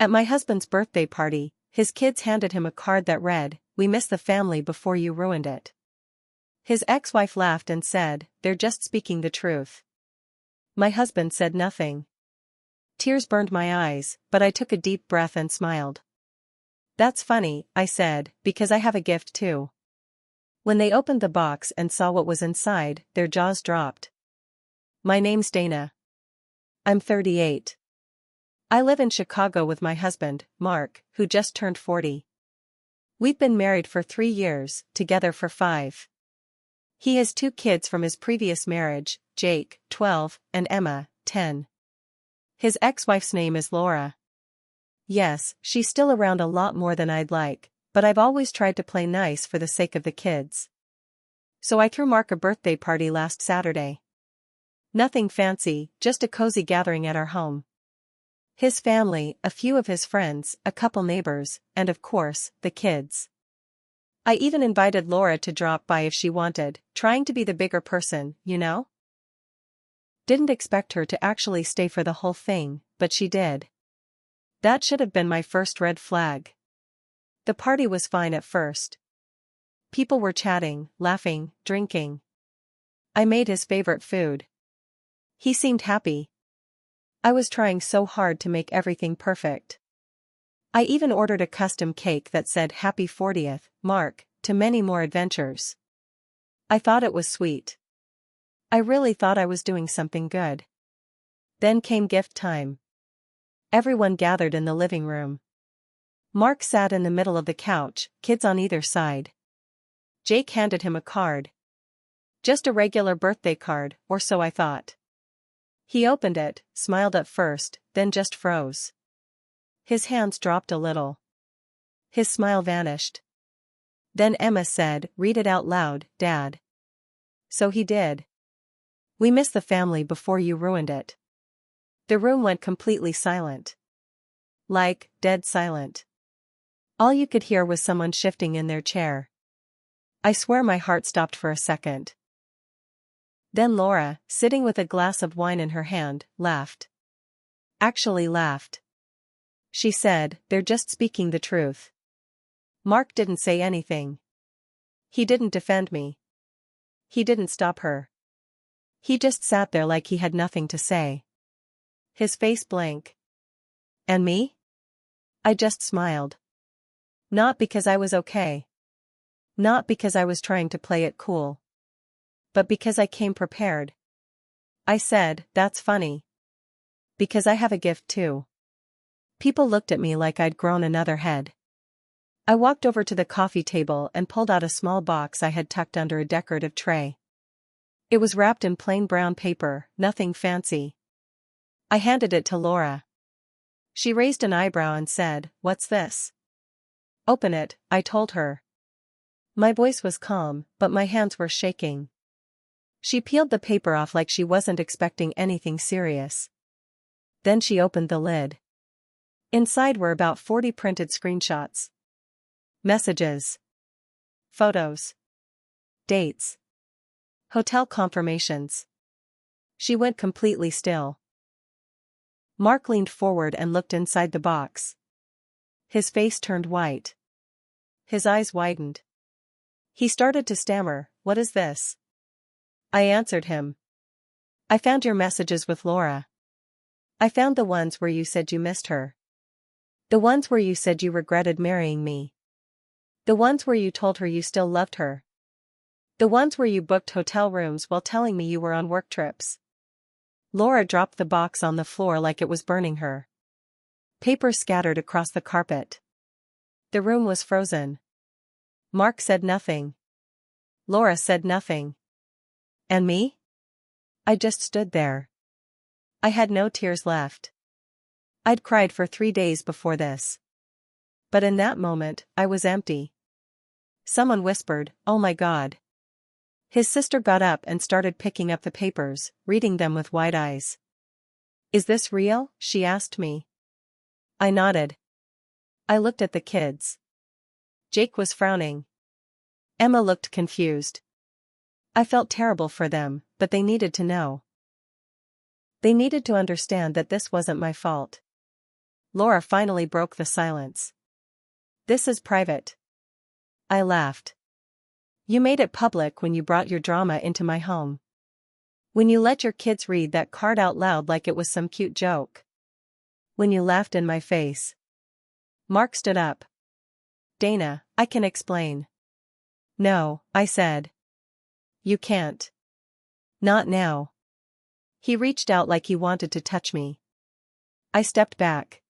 At my husband's birthday party, his kids handed him a card that read, "We miss the family before you ruined it." His ex-wife laughed and said, "They're just speaking the truth." My husband said nothing. Tears burned my eyes, but I took a deep breath and smiled. "That's funny," I said, "because I have a gift too." When they opened the box and saw what was inside, their jaws dropped. "My name's Dana. I'm 38. I live in Chicago with my husband, Mark, who just turned 40. We've been married for 3 years, together for 5. He has 2 kids from his previous marriage, Jake, 12, and Emma, 10. His ex-wife's name is Laura. Yes, she's still around a lot more than I'd like, but I've always tried to play nice for the sake of the kids. So I threw Mark a birthday party last Saturday. Nothing fancy, just a cozy gathering at our home. His family, a few of his friends, a couple neighbors, and of course, the kids. I even invited Laura to drop by if she wanted, trying to be the bigger person, you know? Didn't expect her to actually stay for the whole thing, but she did. That should have been my first red flag. The party was fine at first. People were chatting, laughing, drinking. I made his favorite food. He seemed happy. I was trying so hard to make everything perfect. I even ordered a custom cake that said "Happy 40th, Mark, to many more adventures." I thought it was sweet. I really thought I was doing something good. Then came gift time. Everyone gathered in the living room. Mark sat in the middle of the couch, kids on either side. Jake handed him a card. Just a regular birthday card, or so I thought. He opened it, smiled at first, then just froze. His hands dropped a little. His smile vanished. Then Emma said, "Read it out loud, Dad." So he did. "We miss the family before you ruined it." The room went completely silent. Like, dead silent. All you could hear was someone shifting in their chair. I swear my heart stopped for a second. Then Laura, sitting with a glass of wine in her hand, laughed. Actually laughed. She said, "They're just speaking the truth." Mark didn't say anything. He didn't defend me. He didn't stop her. He just sat there like he had nothing to say. His face blank. And me? I just smiled. Not because I was okay. Not because I was trying to play it cool. But because I came prepared. I said, "That's funny. Because I have a gift too." People looked at me like I'd grown another head. I walked over to the coffee table and pulled out a small box I had tucked under a decorative tray. It was wrapped in plain brown paper, nothing fancy. I handed it to Laura. She raised an eyebrow and said, "What's this?" "Open it," I told her. My voice was calm, but my hands were shaking. She peeled the paper off like she wasn't expecting anything serious. Then she opened the lid. Inside were about 40 printed screenshots. Messages. Photos. Dates. Hotel confirmations. She went completely still. Mark leaned forward and looked inside the box. His face turned white. His eyes widened. He started to stammer, "What is this?" I answered him. "I found your messages with Laura. I found the ones where you said you missed her. The ones where you said you regretted marrying me. The ones where you told her you still loved her. The ones where you booked hotel rooms while telling me you were on work trips." Laura dropped the box on the floor like it was burning her. Paper scattered across the carpet. The room was frozen. Mark said nothing. Laura said nothing. And me? I just stood there. I had no tears left. I'd cried for 3 days before this. But in that moment, I was empty. Someone whispered, "Oh my God." His sister got up and started picking up the papers, reading them with wide eyes. "Is this real?" she asked me. I nodded. I looked at the kids. Jake was frowning. Emma looked confused. I felt terrible for them, but they needed to know. They needed to understand that this wasn't my fault. Laura finally broke the silence. This is private. I laughed. You made it public when you brought your drama into my home. When you let your kids read that card out loud like it was some cute joke. When you laughed in my face. Mark stood up. Dana, I can explain. No, I said. You can't. Not now. He reached out like he wanted to touch me. I stepped back.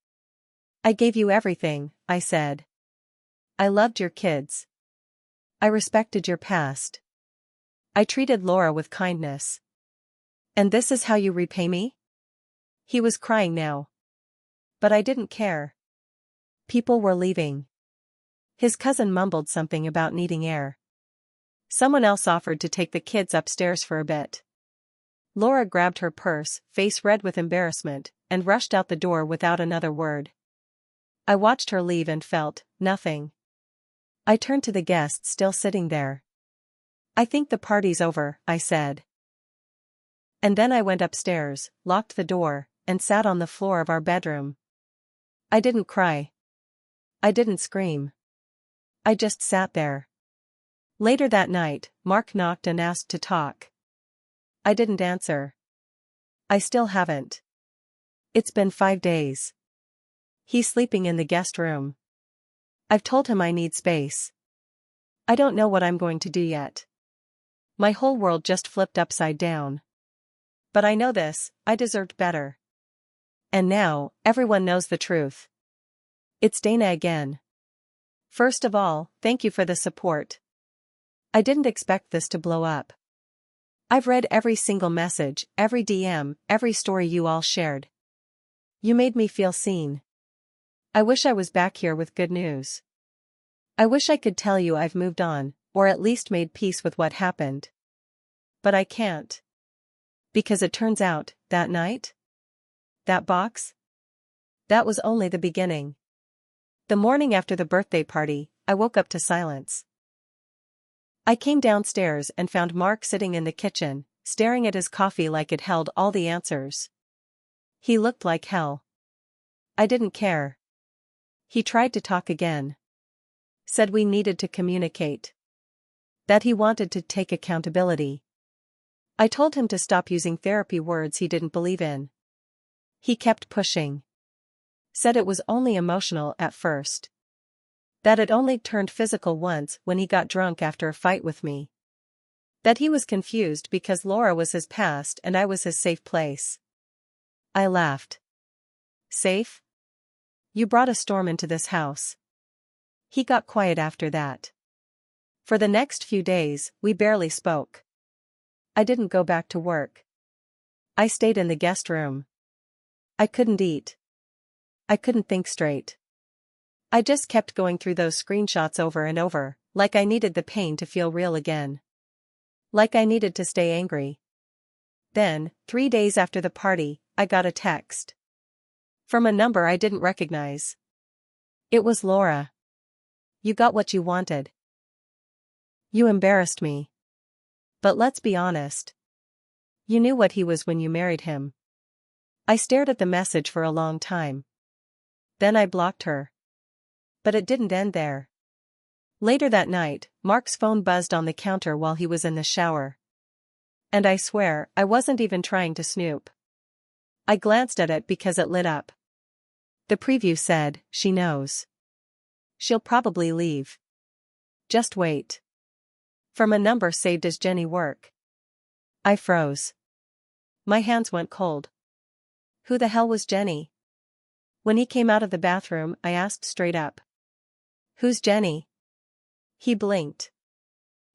I gave you everything, I said. I loved your kids. I respected your past. I treated Laura with kindness. And this is how you repay me? He was crying now. But I didn't care. People were leaving. His cousin mumbled something about needing air. Someone else offered to take the kids upstairs for a bit. Laura grabbed her purse, face red with embarrassment, and rushed out the door without another word. I watched her leave and felt nothing. I turned to the guests still sitting there. I think the party's over, I said. And then I went upstairs, locked the door, and sat on the floor of our bedroom. I didn't cry. I didn't scream. I just sat there. Later that night, Mark knocked and asked to talk. I didn't answer. I still haven't. It's been 5 days. He's sleeping in the guest room. I've told him I need space. I don't know what I'm going to do yet. My whole world just flipped upside down. But I know this, I deserved better. And now, everyone knows the truth. It's Dana again. First of all, thank you for the support. I didn't expect this to blow up. I've read every single message, every DM, every story you all shared. You made me feel seen. I wish I was back here with good news. I wish I could tell you I've moved on, or at least made peace with what happened. But I can't. Because it turns out, that night? That box? That was only the beginning. The morning after the birthday party, I woke up to silence. I came downstairs and found Mark sitting in the kitchen, staring at his coffee like it held all the answers. He looked like hell. I didn't care. He tried to talk again. Said we needed to communicate. That he wanted to take accountability. I told him to stop using therapy words he didn't believe in. He kept pushing. Said it was only emotional at first. That it only turned physical once when he got drunk after a fight with me. That he was confused because Laura was his past and I was his safe place. I laughed. Safe? You brought a storm into this house. He got quiet after that. For the next few days, we barely spoke. I didn't go back to work. I stayed in the guest room. I couldn't eat. I couldn't think straight. I just kept going through those screenshots over and over, like I needed the pain to feel real again. Like I needed to stay angry. Then, 3 days after the party, I got a text. From a number I didn't recognize. It was Laura. You got what you wanted. You embarrassed me. But let's be honest. You knew what he was when you married him. I stared at the message for a long time. Then I blocked her. But it didn't end there. Later that night, Mark's phone buzzed on the counter while he was in the shower. And I swear, I wasn't even trying to snoop. I glanced at it because it lit up. The preview said, "She knows. She'll probably leave. Just wait." From a number saved as Jenny Work. I froze. My hands went cold. Who the hell was Jenny? When he came out of the bathroom, I asked straight up. Who's Jenny? He blinked.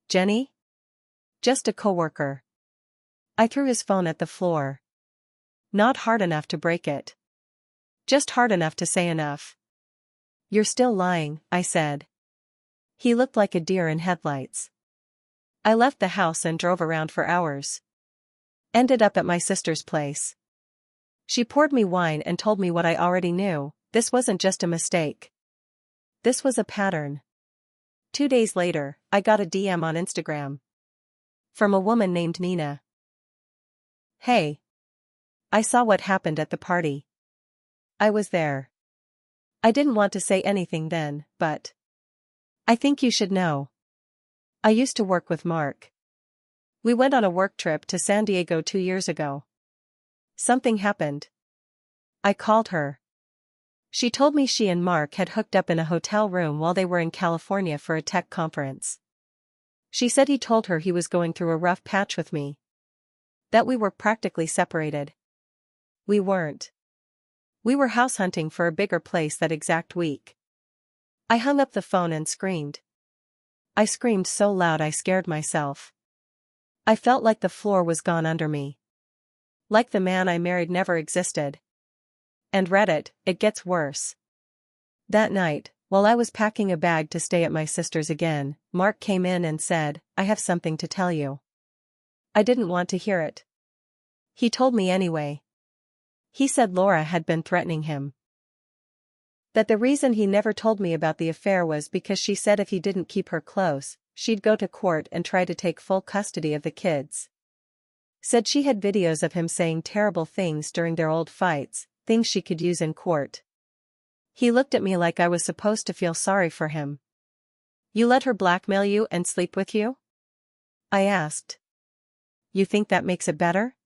Jenny? Just a coworker. I threw his phone at the floor. Not hard enough to break it. Just hard enough to say enough. You're still lying, I said. He looked like a deer in headlights. I left the house and drove around for hours. Ended up at my sister's place. She poured me wine and told me what I already knew. This wasn't just a mistake. This was a pattern. 2 days later, I got a DM on Instagram. From a woman named Nina. Hey. I saw what happened at the party. I was there. I didn't want to say anything then, but I think you should know. I used to work with Mark. We went on a work trip to San Diego 2 years ago. Something happened. I called her. She told me she and Mark had hooked up in a hotel room while they were in California for a tech conference. She said he told her he was going through a rough patch with me. That we were practically separated. We weren't. We were house hunting for a bigger place that exact week. I hung up the phone and screamed. I screamed so loud I scared myself. I felt like the floor was gone under me. Like the man I married never existed. And Reddit, it gets worse. That night, while I was packing a bag to stay at my sister's again, Mark came in and said, "I have something to tell you." I didn't want to hear it. He told me anyway. He said Laura had been threatening him. That the reason he never told me about the affair was because she said if he didn't keep her close, she'd go to court and try to take full custody of the kids. Said she had videos of him saying terrible things during their old fights, things she could use in court. He looked at me like I was supposed to feel sorry for him. "You let her blackmail you and sleep with you?" I asked. "You think that makes it better?"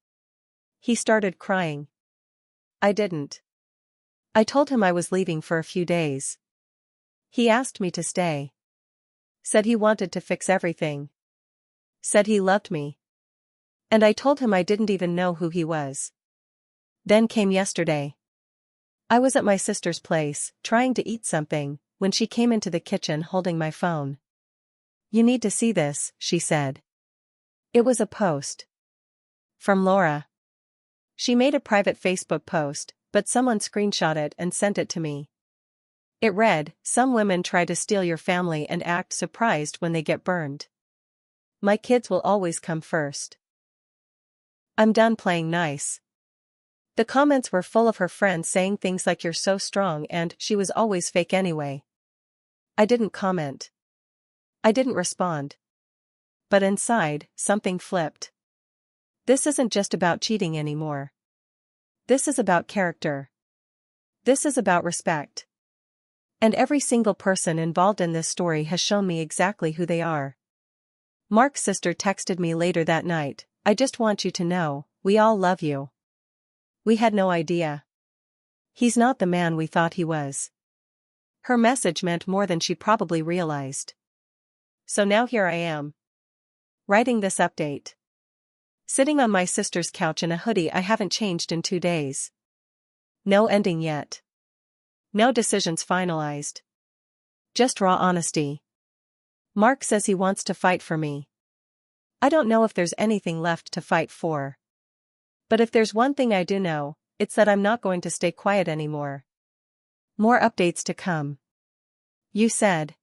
He started crying. I didn't. I told him I was leaving for a few days. He asked me to stay. Said he wanted to fix everything. Said he loved me. And I told him I didn't even know who he was. Then came yesterday. I was at my sister's place, trying to eat something, when she came into the kitchen holding my phone. "You need to see this," she said. It was a post. From Laura. She made a private Facebook post, but someone screenshot it and sent it to me. It read, "Some women try to steal your family and act surprised when they get burned. My kids will always come first. I'm done playing nice." The comments were full of her friends saying things like "you're so strong" and "she was always fake anyway." I didn't comment. I didn't respond. But inside, something flipped. This isn't just about cheating anymore. This is about character. This is about respect. And every single person involved in this story has shown me exactly who they are. Mark's sister texted me later that night, "I just want you to know, we all love you. We had no idea. He's not the man we thought he was." Her message meant more than she probably realized. So now here I am. Writing this update. Sitting on my sister's couch in a hoodie I haven't changed in 2 days. No ending yet. No decisions finalized. Just raw honesty. Mark says he wants to fight for me. I don't know if there's anything left to fight for. But if there's one thing I do know, it's that I'm not going to stay quiet anymore. More updates to come. You said.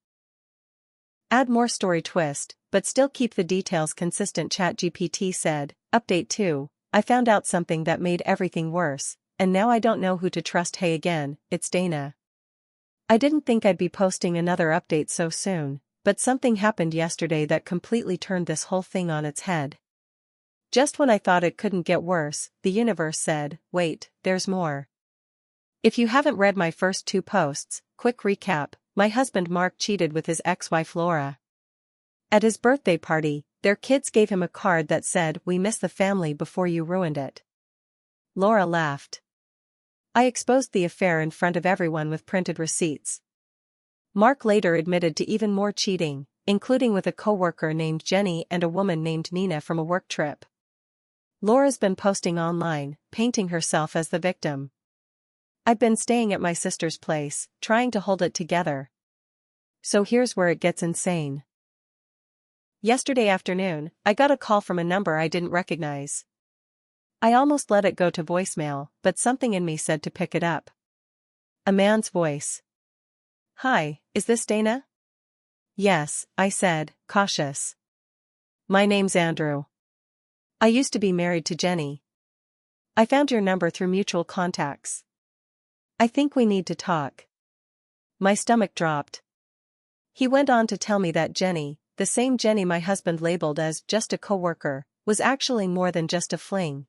Add more story twist, but still keep the details consistent. ChatGPT said, "Update 2, I found out something that made everything worse, and now I don't know who to trust. Hey again, it's Dana. I didn't think I'd be posting another update so soon, but something happened yesterday that completely turned this whole thing on its head. Just when I thought it couldn't get worse, the universe said, wait, there's more." If you haven't read my first 2 posts, quick recap, my husband Mark cheated with his ex-wife Laura. At his birthday party, their kids gave him a card that said, "We miss the family before you ruined it." Laura laughed. I exposed the affair in front of everyone with printed receipts. Mark later admitted to even more cheating, including with a coworker named Jenny and a woman named Nina from a work trip. Laura's been posting online, painting herself as the victim. I've been staying at my sister's place, trying to hold it together. So here's where it gets insane. Yesterday afternoon, I got a call from a number I didn't recognize. I almost let it go to voicemail, but something in me said to pick it up. A man's voice. "Hi, is this Dana?" "Yes," I said, cautious. "My name's Andrew. I used to be married to Jenny. I found your number through mutual contacts. I think we need to talk." My stomach dropped. He went on to tell me that Jenny, the same Jenny my husband labeled as just a coworker, was actually more than just a fling.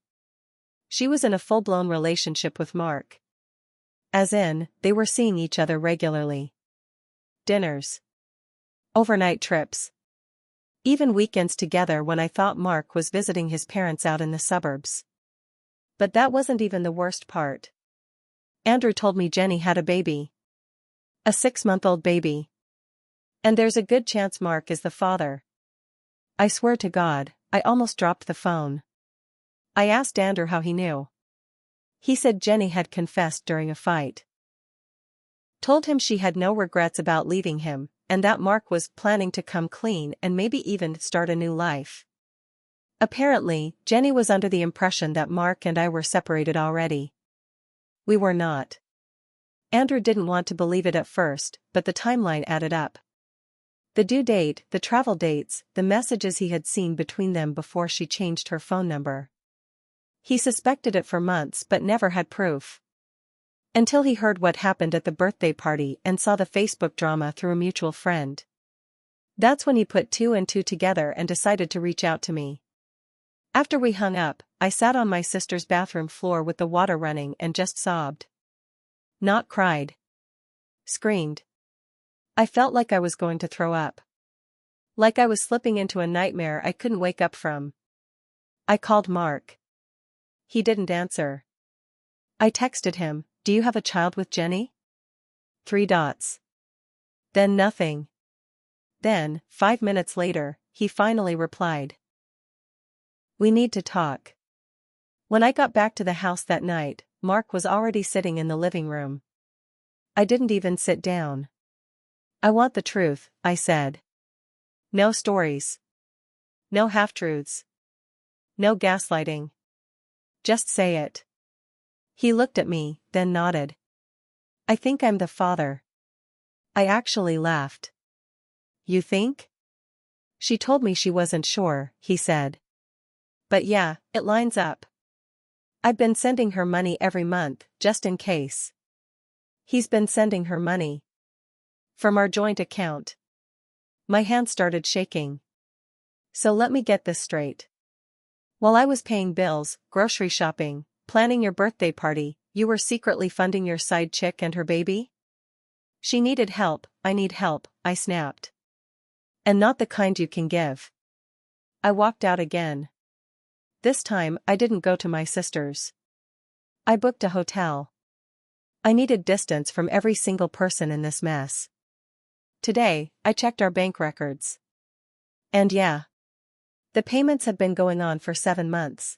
She was in a full-blown relationship with Mark. As in, they were seeing each other regularly. Dinners. Overnight trips. Even weekends together when I thought Mark was visiting his parents out in the suburbs. But that wasn't even the worst part. Andrew told me Jenny had a baby. A 6-month-old baby. And there's a good chance Mark is the father. I swear to God, I almost dropped the phone. I asked Andrew how he knew. He said Jenny had confessed during a fight. Told him she had no regrets about leaving him, and that Mark was planning to come clean and maybe even start a new life. Apparently, Jenny was under the impression that Mark and I were separated already. We were not. Andrew didn't want to believe it at first, but the timeline added up. The due date, the travel dates, the messages he had seen between them before she changed her phone number. He suspected it for months but never had proof. Until he heard what happened at the birthday party and saw the Facebook drama through a mutual friend. That's when he put 2 and 2 together and decided to reach out to me. After we hung up, I sat on my sister's bathroom floor with the water running and just sobbed. Not cried. Screamed. I felt like I was going to throw up. Like I was slipping into a nightmare I couldn't wake up from. I called Mark. He didn't answer. I texted him, "Do you have a child with Jenny?" 3 dots. Then nothing. Then, 5 minutes later, he finally replied. "We need to talk." When I got back to the house that night, Mark was already sitting in the living room. I didn't even sit down. "I want the truth," I said. "No stories. No half-truths. No gaslighting. Just say it." He looked at me, then nodded. "I think I'm the father." I actually laughed. "You think?" "She told me she wasn't sure," he said. "But yeah, it lines up. I've been sending her money every month, just in case." He's been sending her money. From our joint account. My hand started shaking. So let me get this straight. While I was paying bills, grocery shopping, planning your birthday party, you were secretly funding your side chick and her baby? She needed help, I need help, I snapped. And not the kind you can give. I walked out again. This time, I didn't go to my sister's. I booked a hotel. I needed distance from every single person in this mess. Today, I checked our bank records. And yeah. The payments had been going on for 7 months.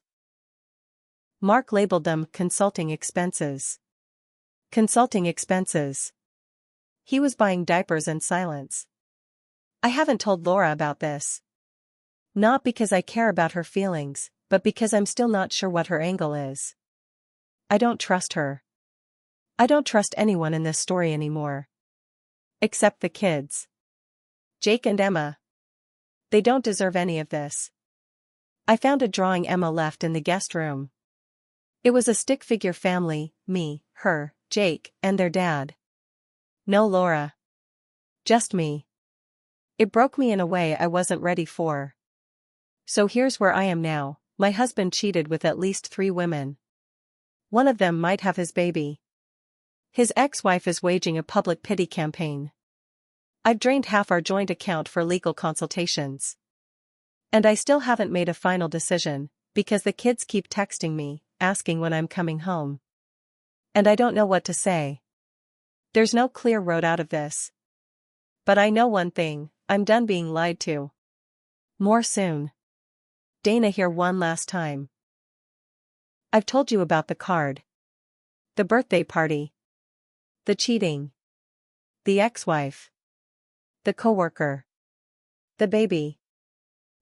Mark labeled them consulting expenses. Consulting expenses. He was buying diapers in silence. I haven't told Laura about this. Not because I care about her feelings, but because I'm still not sure what her angle is. I don't trust her. I don't trust anyone in this story anymore. Except the kids. Jake and Emma. They don't deserve any of this. I found a drawing Emma left in the guest room. It was a stick figure family, me, her, Jake, and their dad. No Laura. Just me. It broke me in a way I wasn't ready for. So here's where I am now. My husband cheated with at least 3 women. One of them might have his baby. His ex-wife is waging a public pity campaign. I've drained half our joint account for legal consultations. And I still haven't made a final decision, because the kids keep texting me, asking when I'm coming home. And I don't know what to say. There's no clear road out of this. But I know one thing, I'm done being lied to. More soon. Dana here one last time. I've told you about the card. The birthday party. The cheating. The ex-wife. The coworker. The baby.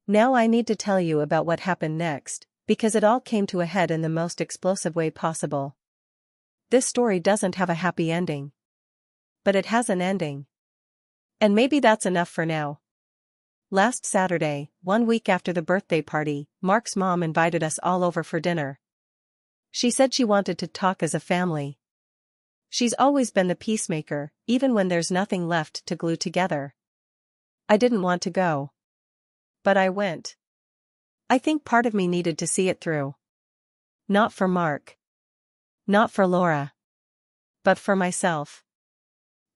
Now I need to tell you about what happened next, because it all came to a head in the most explosive way possible. This story doesn't have a happy ending. But it has an ending. And maybe that's enough for now. Last Saturday, 1 week after the birthday party, Mark's mom invited us all over for dinner. She said she wanted to talk as a family. She's always been the peacemaker, even when there's nothing left to glue together. I didn't want to go. But I went. I think part of me needed to see it through. Not for Mark. Not for Laura. but for myself.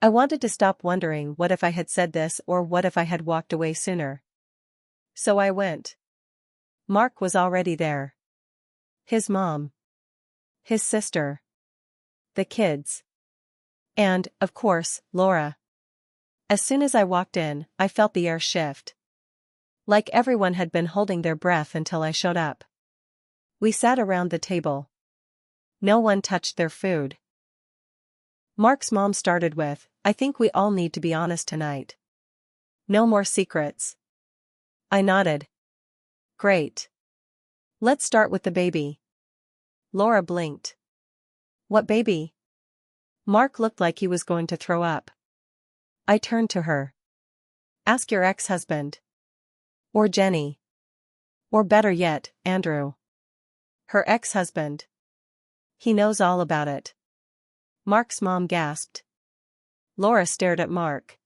I wanted to stop wondering what if I had said this or what if I had walked away sooner. So I went. Mark was already there. His mom. His sister. The kids. And, of course, Laura. As soon as I walked in, I felt the air shift. Like everyone had been holding their breath until I showed up. We sat around the table. No one touched their food. Mark's mom started with, "I think we all need to be honest tonight. No more secrets." I nodded. Great. Let's start with the baby. Laura blinked. What baby? Mark looked like he was going to throw up. I turned to her. Ask your ex-husband. Or Jenny. Or better yet, Andrew. Her ex-husband. He knows all about it. Mark's mom gasped. Laura stared at Mark.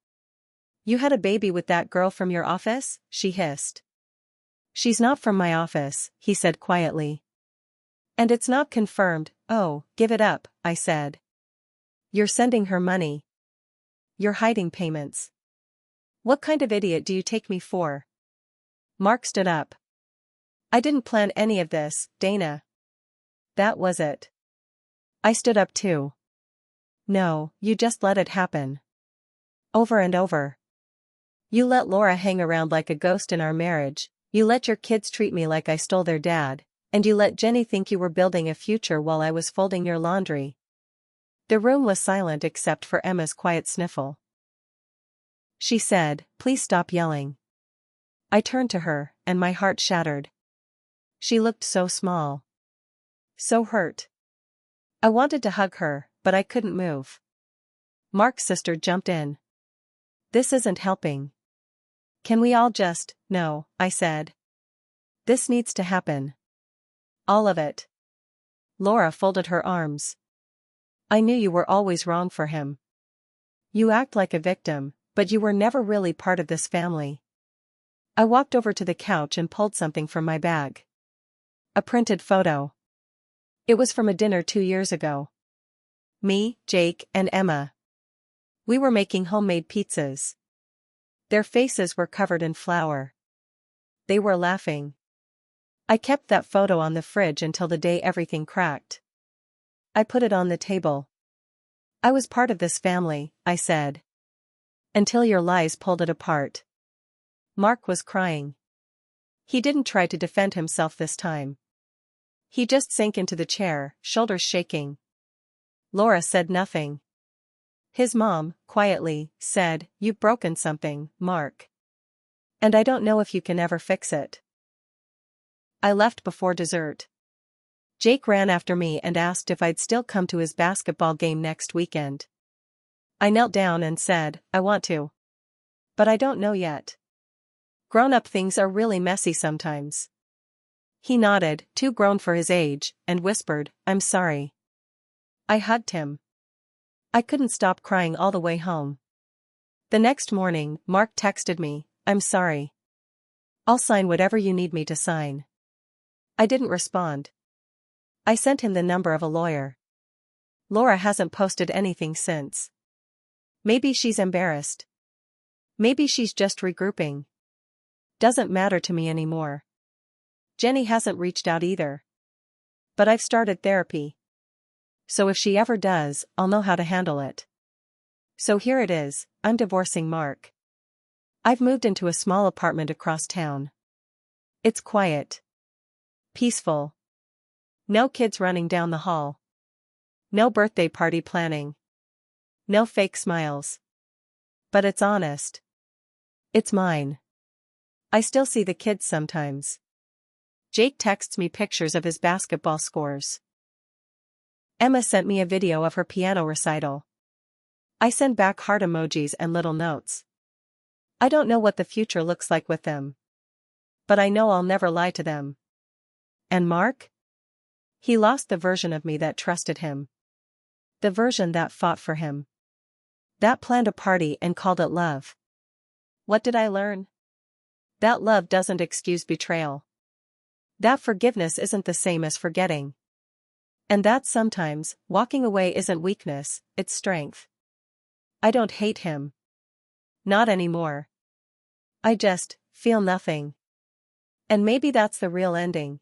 You had a baby with that girl from your office? She hissed. She's not from my office, he said quietly. And it's not confirmed. Oh, give it up, I said. You're sending her money. You're hiding payments. What kind of idiot do you take me for? Mark stood up. I didn't plan any of this, Dana. That was it. I stood up too. No, you just let it happen. Over and over. You let Laura hang around like a ghost in our marriage, you let your kids treat me like I stole their dad, and you let Jenny think you were building a future while I was folding your laundry. The room was silent except for Emma's quiet sniffle. She said, Please stop yelling. I turned to her, and my heart shattered. She looked so small. So hurt. I wanted to hug her, but I couldn't move. Mark's sister jumped in. This isn't helping. Can we all just, no, I said. This needs to happen. All of it. Laura folded her arms. I knew you were always wrong for him. You act like a victim, but you were never really part of this family. I walked over to the couch and pulled something from my bag. A printed photo. It was from a dinner 2 years ago. Me, Jake, and Emma. We were making homemade pizzas. Their faces were covered in flour. They were laughing. I kept that photo on the fridge until the day everything cracked. I put it on the table. I was part of this family, I said. Until your lies pulled it apart. Mark was crying. He didn't try to defend himself this time. He just sank into the chair, shoulders shaking. Laura said nothing. His mom, quietly, said, You've broken something, Mark. And I don't know if you can ever fix it. I left before dessert. Jake ran after me and asked if I'd still come to his basketball game next weekend. I knelt down and said, I want to. But I don't know yet. Grown-up things are really messy sometimes. He nodded, too grown for his age, and whispered, I'm sorry. I hugged him. I couldn't stop crying all the way home. The next morning, Mark texted me, I'm sorry. I'll sign whatever you need me to sign. I didn't respond. I sent him the number of a lawyer. Laura hasn't posted anything since. Maybe she's embarrassed. Maybe she's just regrouping. Doesn't matter to me anymore. Jenny hasn't reached out either. But I've started therapy. So if she ever does, I'll know how to handle it. So here it is, I'm divorcing Mark. I've moved into a small apartment across town. It's quiet. Peaceful. No kids running down the hall. No birthday party planning. No fake smiles. But it's honest. It's mine. I still see the kids sometimes. Jake texts me pictures of his basketball scores. Emma sent me a video of her piano recital. I send back heart emojis and little notes. I don't know what the future looks like with them. But I know I'll never lie to them. And Mark? He lost the version of me that trusted him. The version that fought for him. That planned a party and called it love. What did I learn? That love doesn't excuse betrayal. That forgiveness isn't the same as forgetting. And that sometimes, walking away isn't weakness, it's strength. I don't hate him. Not anymore. I just feel nothing. And maybe that's the real ending.